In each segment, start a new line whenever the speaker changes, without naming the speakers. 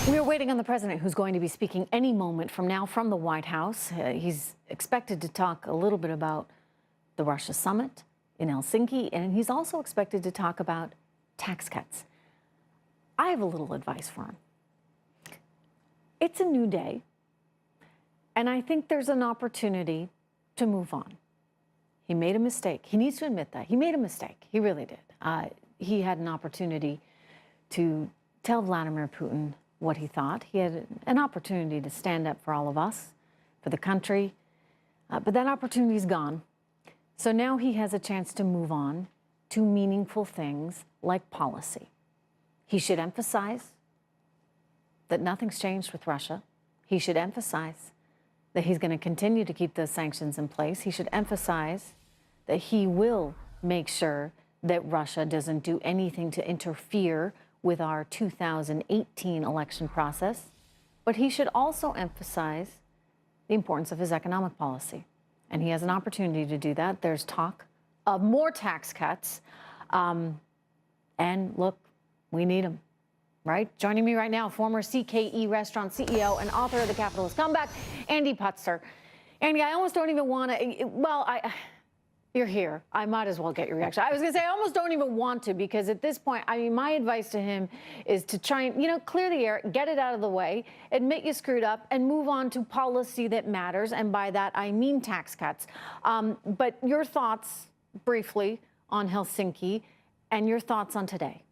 We are waiting on the president, who's going to be speaking any moment from now from the White House. He's expected to talk a little bit about the Russia summit in Helsinki, and he's also expected to talk about tax cuts. I have a little advice for him. It's a new day, and I think there's an opportunity to move on. He made a mistake. He needs to admit that. He made a mistake. He really did. He had an opportunity to tell Vladimir Putin what he thought. He had an opportunity to stand up for all of us, for the country, but that opportunity's gone. So now he has a chance to move on to meaningful things like policy. He should emphasize that nothing's changed with Russia. He should emphasize that he's going to continue to keep those sanctions in place. He should emphasize that he will make sure that Russia doesn't do anything to interfere with our 2018 election process, but he should also emphasize the importance of his economic policy. And he has an opportunity to do that. There's talk of more tax cuts. And look, we need them, right? Joining me right now, former CKE restaurant CEO and author of The Capitalist Comeback, Andy Puzder. Andy, I almost don't even want to, you're here. I might as well get your reaction. I was going to say, I almost don't even want to, because at this point, I mean, my advice to him is to try and, clear the air, get it out of the way, admit you screwed up, and move on to policy that matters. And by that, I mean tax cuts. But your thoughts, briefly, on Helsinki, and your thoughts on today.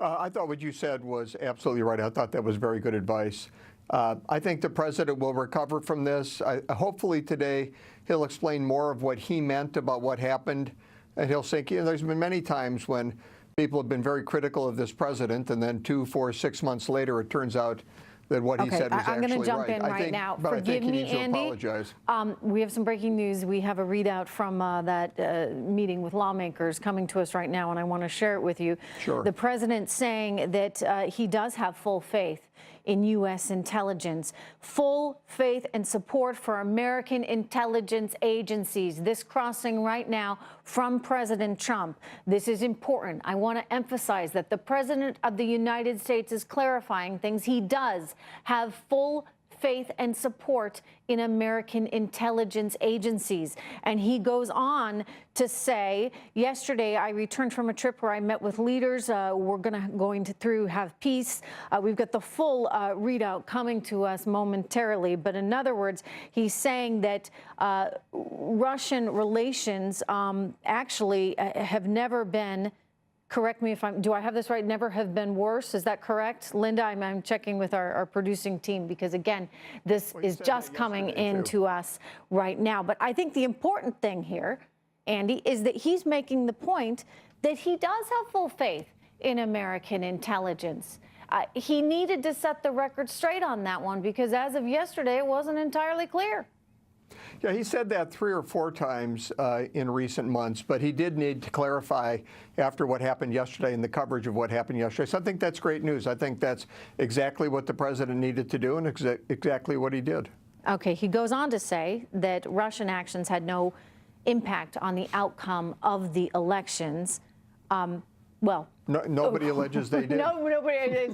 I thought what you said was absolutely right. I thought that was very good advice. I think the president will recover from this. Hopefully today he'll explain more of what he meant about what happened at Helsinki. And there's been many times when people have been very critical of this president, and then 2, 4, 6 months later, it turns out that what he said was actually right.
I'm going to jump in right now. Forgive me, Andy. We have some breaking news. We have a readout from that meeting with lawmakers coming to us right now, and I want to share it with you.
Sure.
The president saying that he does have full faith in U.S. intelligence, full faith and support for American intelligence agencies. This crossing right now from President Trump. This is important. I want to emphasize that the President of the United States is clarifying things. He does have full faith and support in American intelligence agencies. And he goes on to say, yesterday I returned from a trip where I met with leaders. We're going to have peace. We've got the full readout coming to us momentarily. But in other words, he's saying that Russian relations actually have never been, correct me if do I have this right, never have been worse? Is that correct? Linda, I'm checking with our producing team, because again, this is just coming into us right now. But I think the important thing here, Andy, is that he's making the point that he does have full faith in American intelligence. He needed to set the record straight on that one, because as of yesterday, it wasn't entirely clear.
Yeah, he said that 3 or 4 times in recent months, but he did need to clarify after what happened yesterday and the coverage of what happened yesterday. So I think that's great news. I think that's exactly what the president needed to do, and exactly what he did.
Okay, he goes on to say that Russian actions had no impact on the outcome of the elections.
Nobody alleges they did.
Nobody.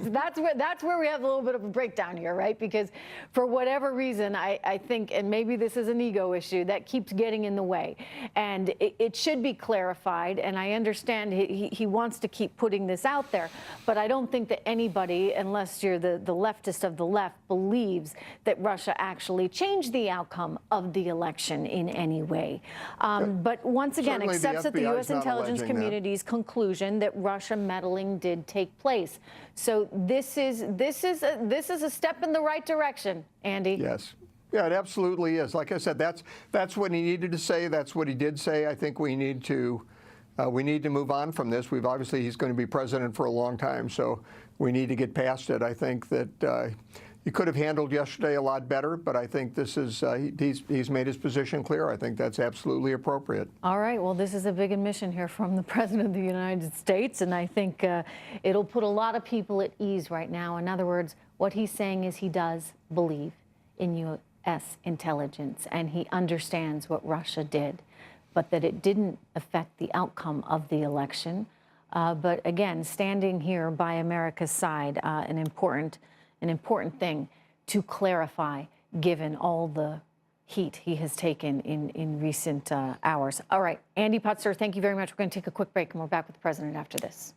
That's where we have a little bit of a breakdown here, right? Because for whatever reason, I think, and maybe this is an ego issue, that keeps getting in the way. And it should be clarified. And I understand he wants to keep putting this out there. But I don't think that anybody, unless you're the leftist of the left, believes that Russia actually changed the outcome of the election in any way. But once again,
Certainly
accepts that the U.S. intelligence community's conclusion that Russia meddling did take place. So this is a step in the right direction, Andy.
Yes. Yeah, it absolutely is. Like I said, that's what he needed to say. That's what he did say. I think we need to move on from this. He's going to be president for a long time, so we need to get past it. I think that he could have handled yesterday a lot better, but I think this is he's made his position clear. I think that's absolutely appropriate.
All right. Well, this is a big admission here from the President of the United States, and I think it'll put a lot of people at ease right now. In other words, what he's saying is he does believe in U.S. intelligence, and he understands what Russia did, but that it didn't affect the outcome of the election. But again, standing here by America's side, an important an important thing to clarify, given all the heat he has taken in recent hours. All right, Andy Puzder, thank you very much. We're going to take a quick break, and we're back with the president after this.